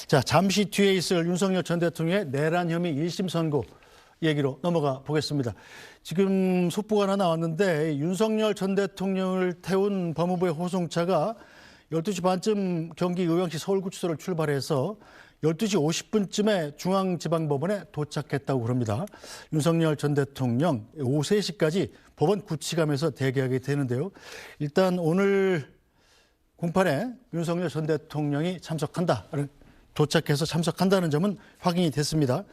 자, 잠시 뒤에 있을 윤석열 전 대통령의 내란 혐의 1심 선고 얘기로 넘어가 보겠습니다. 지금 속보가 하나 나왔는데 윤석열 전 대통령을 태운 법무부의 호송차가 12시 반쯤 경기 의왕시 서울구치소를 출발해서 12시 50분쯤에 중앙지방법원에 도착했다고 그럽니다. 윤석열 전 대통령 오후 3시까지 법원 구치감에서 대기하게 되는데요. 일단 오늘 공판에 윤석열 전 대통령이 도착해서 참석한다는 점은 확인이 됐습니다.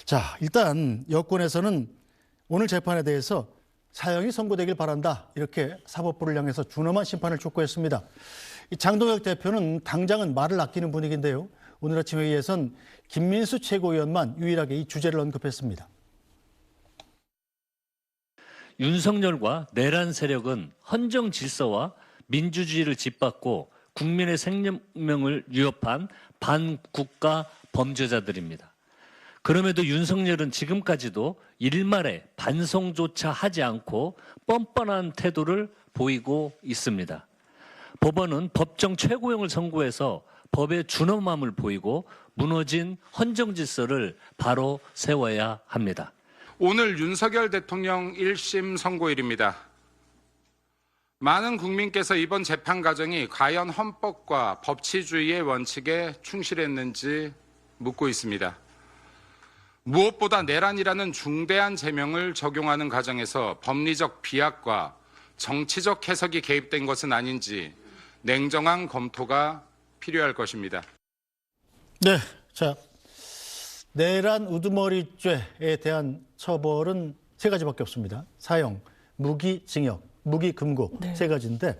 자, 일단 여권에서는 오늘 재판에 대해서 사형이 선고되길 바란다, 이렇게 사법부를 향해서 준엄한 심판을 촉구했습니다. 장동혁 대표는 당장은 말을 아끼는 분위기인데요. 오늘 아침 회의에선 김민수 최고위원만 유일하게 이 주제를 언급했습니다. 윤석열과 내란 세력은 헌정 질서와 민주주의를 짓밟고 국민의 생명을 위협한 반국가 범죄자들입니다. 그럼에도 윤석열은 지금까지도 일말의 반성조차 하지 않고 뻔뻔한 태도를 보이고 있습니다. 법원은 법정 최고형을 선고해서 법의 준엄함을 보이고 무너진 헌정 질서를 바로 세워야 합니다. 오늘 윤석열 대통령 1심 선고일입니다. 많은 국민께서 이번 재판 과정이 과연 헌법과 법치주의의 원칙에 충실했는지 묻고 있습니다. 무엇보다 내란이라는 중대한 제명을 적용하는 과정에서 법리적 비약과 정치적 해석이 개입된 것은 아닌지 냉정한 검토가 필요할 것입니다. 네, 자, 내란 우두머리죄에 대한 처벌은 3가지밖에 없습니다. 사형, 무기징역, 무기금고, 네. 3가지인데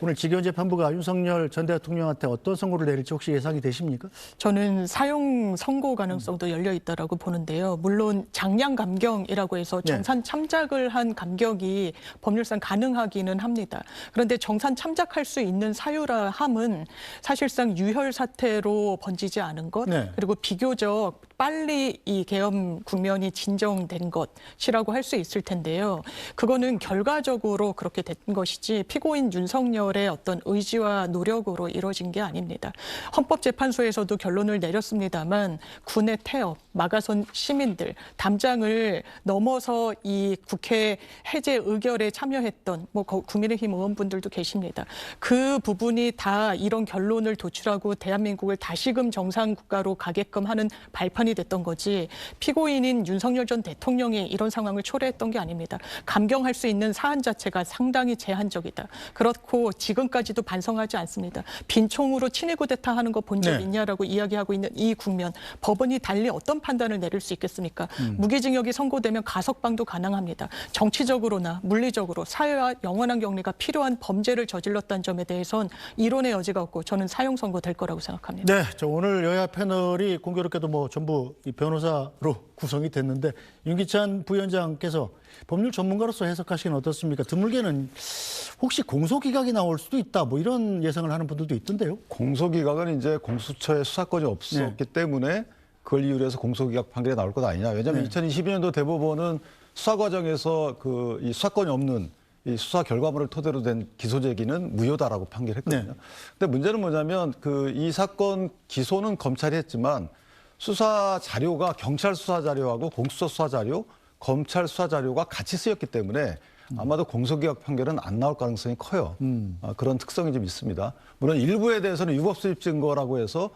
오늘 직위원재판부가 윤석열 전 대통령한테 어떤 선고를 내릴지 혹시 예상이 되십니까? 저는 사형 선고 가능성도 열려 있다라고 보는데요. 물론 장량 감경이라고 해서 정산 참작을 한 감경이 법률상 가능하기는 합니다. 그런데 정산 참작할 수 있는 사유라 함은 사실상 유혈 사태로 번지지 않은 것, 네. 그리고 비교적 빨리 이 계엄 국면이 진정된 것이라고 할 수 있을 텐데요. 그거는 결과적으로 그렇게 된 것이지 피고인 윤석열의 어떤 의지와 노력으로 이루어진 게 아닙니다. 헌법재판소에서도 결론을 내렸습니다만 군의 태업, 마가선 시민들, 담장을 넘어서 이 국회 해제 의결에 참여했던 국민의힘 의원분들도 계십니다. 그 부분이 다 이런 결론을 도출하고 대한민국을 다시금 정상국가로 가게끔 하는 발판이 됐던 거지 피고인인 윤석열 전 대통령이 이런 상황을 초래했던 게 아닙니다. 감경할 수 있는 사안 자체가 상당히 제한적이다. 그렇고 지금까지도 반성하지 않습니다. 빈총으로 친위 쿠데타하는 거 본 적 있냐라고 이야기하고 있는 이 국면, 법원이 달리 어떤 판단을 내릴 수 있겠습니까? 무기징역이 선고되면 가석방도 가능합니다. 정치적으로나 물리적으로 사회와 영원한 격리가 필요한 범죄를 저질렀다는 점에 대해선 이론의 여지가 없고 저는 사형 선고될 거라고 생각합니다. 네, 저 오늘 여야 패널이 공교롭게도 전부 이 변호사로 구성이 됐는데 윤기찬 부위원장께서 법률 전문가로서 해석하시기는 어떻습니까? 드물게는 혹시 공소기각이 나올 수도 있다, 이런 예상을 하는 분들도 있던데요. 공소기각은 이제 공수처에 수사권이 없었기 때문에 그걸 이유로 해서 공소기각 판결이 나올 것 아니냐. 왜냐하면 2022년도 대법원은 수사 과정에서 이 수사권이 없는 이 수사 결과물을 토대로 된 기소 제기는 무효다라고 판결했거든요. 근데 문제는 뭐냐면 이 사건 기소는 검찰이 했지만 수사 자료가 경찰 수사 자료하고 공수처 수사 자료, 검찰 수사 자료가 같이 쓰였기 때문에 아마도 공소기각 판결은 안 나올 가능성이 커요. 그런 특성이 좀 있습니다. 물론 일부에 대해서는 유법 수입 증거라고 해서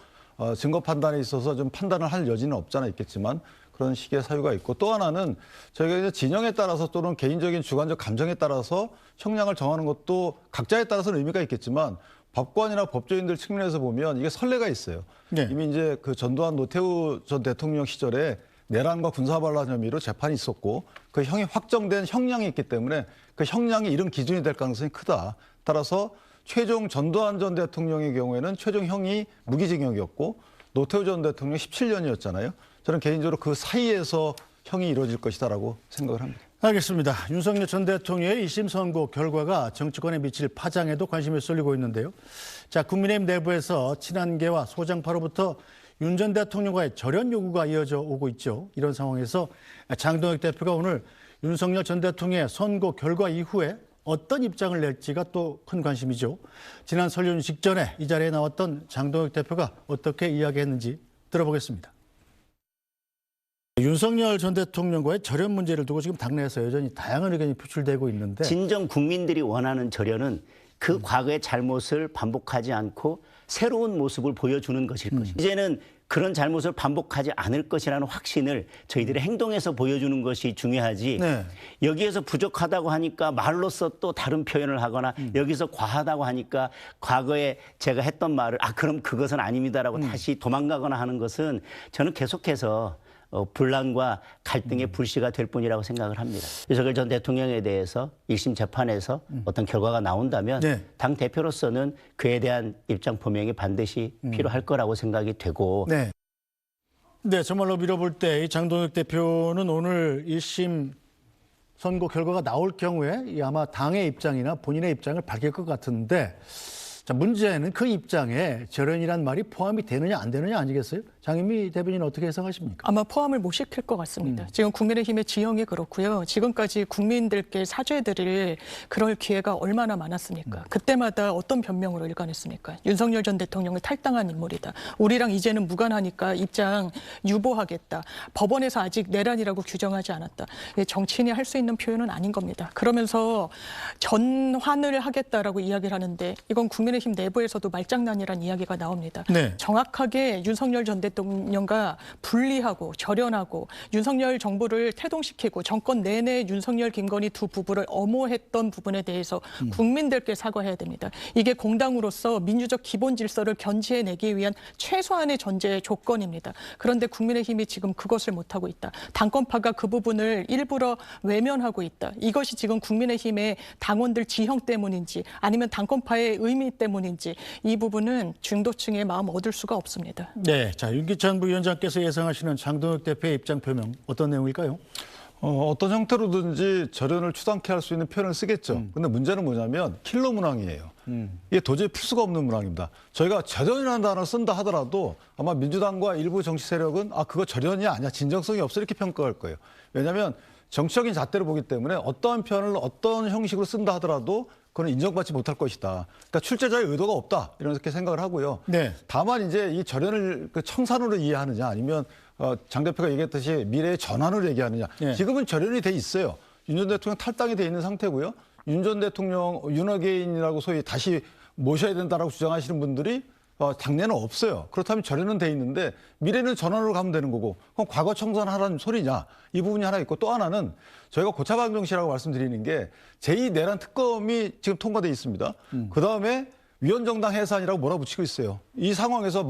증거 판단에 있어서 좀 판단을 할 여지는 없잖아 있겠지만 그런 식의 사유가 있고, 또 하나는 저희가 이제 진영에 따라서 또는 개인적인 주관적 감정에 따라서 형량을 정하는 것도 각자에 따라서는 의미가 있겠지만 법관이나 법조인들 측면에서 보면 이게 선례가 있어요. 이미 이제 전두환 노태우 전 대통령 시절에 내란과 군사반란 혐의로 재판이 있었고 그 형이 확정된 형량이 있기 때문에 그 형량이 이런 기준이 될 가능성이 크다. 따라서 최종 전두환 전 대통령의 경우에는 최종 형이 무기징역이었고 노태우 전 대통령 17년이었잖아요. 저는 개인적으로 그 사이에서 형이 이루어질 것이다라고 생각을 합니다. 알겠습니다. 윤석열 전 대통령의 1심 선고 결과가 정치권에 미칠 파장에도 관심이 쏠리고 있는데요. 자, 국민의힘 내부에서 친한계와 소장파로부터 윤 전 대통령과의 절연 요구가 이어져 오고 있죠. 이런 상황에서 장동혁 대표가 오늘 윤석열 전 대통령의 선고 결과 이후에 어떤 입장을 낼지가 또 큰 관심이죠. 지난 설 연휴 직전에 이 자리에 나왔던 장동혁 대표가 어떻게 이야기했는지 들어보겠습니다. 윤석열 전 대통령과의 절연 문제를 두고 지금 당내에서 여전히 다양한 의견이 표출되고 있는데 진정 국민들이 원하는 절연은 그 과거의 잘못을 반복하지 않고 새로운 모습을 보여주는 것일 것입니다. 이제는 그런 잘못을 반복하지 않을 것이라는 확신을 저희들의 행동에서 보여주는 것이 중요하지 네. 여기에서 부족하다고 하니까 말로써 또 다른 표현을 하거나 여기서 과하다고 하니까 과거에 제가 했던 말을 그럼 그것은 아닙니다라고 다시 도망가거나 하는 것은 저는 계속해서 분란과 갈등의 불씨가 될 뿐이라고 생각을 합니다. 윤석열 전 대통령에 대해서 1심 재판에서 어떤 결과가 나온다면 네. 당 대표로서는 그에 대한 입장 표명이 반드시 필요할 거라고 생각이 되고 네. 네, 정말로 밀어볼 때 이 장동혁 대표는 오늘 1심 선고 결과가 나올 경우에 이 아마 당의 입장이나 본인의 입장을 밝힐 것 같은데 자, 문제는 그 입장에 절연이란 말이 포함이 되느냐 안 되느냐 아니겠어요? 장인미 대변인은 어떻게 해석하십니까? 아마 포함을 못 시킬 것 같습니다. 지금 국민의힘의 지형이 그렇고요. 지금까지 국민들께 사죄드릴 그럴 기회가 얼마나 많았습니까? 그때마다 어떤 변명으로 일관했습니까? 윤석열 전 대통령을 탈당한 인물이다. 우리랑 이제는 무관하니까 입장 유보하겠다. 법원에서 아직 내란이라고 규정하지 않았다. 정치인이 할 수 있는 표현은 아닌 겁니다. 그러면서 전환을 하겠다라고 이야기를 하는데 이건 국민의힘 내부에서도 말장난이라는 이야기가 나옵니다. 네. 정확하게 윤석열 전 대통령과 분리하고 절연하고 윤석열 정부를 태동시키고 정권 내내 윤석열, 김건희 두 부부를 엄호했던 부분에 대해서 국민들께 사과해야 됩니다. 이게 공당으로서 민주적 기본 질서를 견지해내기 위한 최소한의 전제 조건입니다. 그런데 국민의힘이 지금 그것을 못하고 있다. 당권파가 그 부분을 일부러 외면하고 있다. 이것이 지금 국민의힘의 당원들 지형 때문인지 아니면 당권파의 의미 때문인지 이 부분은 중도층의 마음 얻을 수가 없습니다. 네, 자 윤기찬 부위원장께서 예상하시는 장동혁 대표의 입장 표명 어떤 내용일까요? 어떤 형태로든지 절연을 추상케 할 수 있는 표현을 쓰겠죠. 근데 문제는 뭐냐면 킬러 문항이에요. 이게 도저히 풀 수가 없는 문항입니다. 저희가 절연이라는 단어를 쓴다 하더라도 아마 민주당과 일부 정치 세력은 그거 절연이 아니야. 진정성이 없어 이렇게 평가할 거예요. 왜냐하면 정치적인 잣대를 보기 때문에 어떠한 표현을 어떤 형식으로 쓴다 하더라도 그건 인정받지 못할 것이다. 그러니까 출제자의 의도가 없다. 이렇게 생각을 하고요. 네. 다만 이제 이 절연을 청산으로 이해하느냐 아니면 장 대표가 얘기했듯이 미래의 전환으로 얘기하느냐. 네. 지금은 절연이 돼 있어요. 윤 전 대통령 탈당이 돼 있는 상태고요. 윤 전 대통령 윤어게인이라고 소위 다시 모셔야 된다라고 주장하시는 분들이 당내는 없어요. 그렇다면 절연은 돼 있는데 미래는 전환으로 가면 되는 거고 그럼 과거 청산하라는 소리냐. 이 부분이 하나 있고 또 하나는 저희가 고차방정시라고 말씀드리는 게 제2 내란 특검이 지금 통과돼 있습니다. 그다음에 위헌정당 해산이라고 몰아붙이고 있어요. 이 상황에서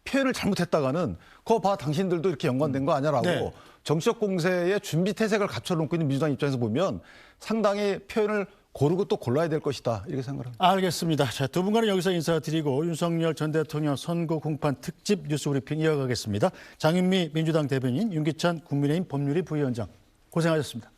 표현을 잘못했다가는 그거 봐 당신들도 이렇게 연관된 거 아니야라고 네. 정치적 공세의 준비 태세를 갖춰놓고 있는 민주당 입장에서 보면 상당히 표현을 고르고 또 골라야 될 것이다 이렇게 생각합니다. 알겠습니다. 자, 두 분과는 여기서 인사드리고 윤석열 전 대통령 선거 공판 특집 뉴스 브리핑 이어가겠습니다. 장윤미 민주당 대변인, 윤기찬 국민의힘 법률위 부위원장 고생하셨습니다.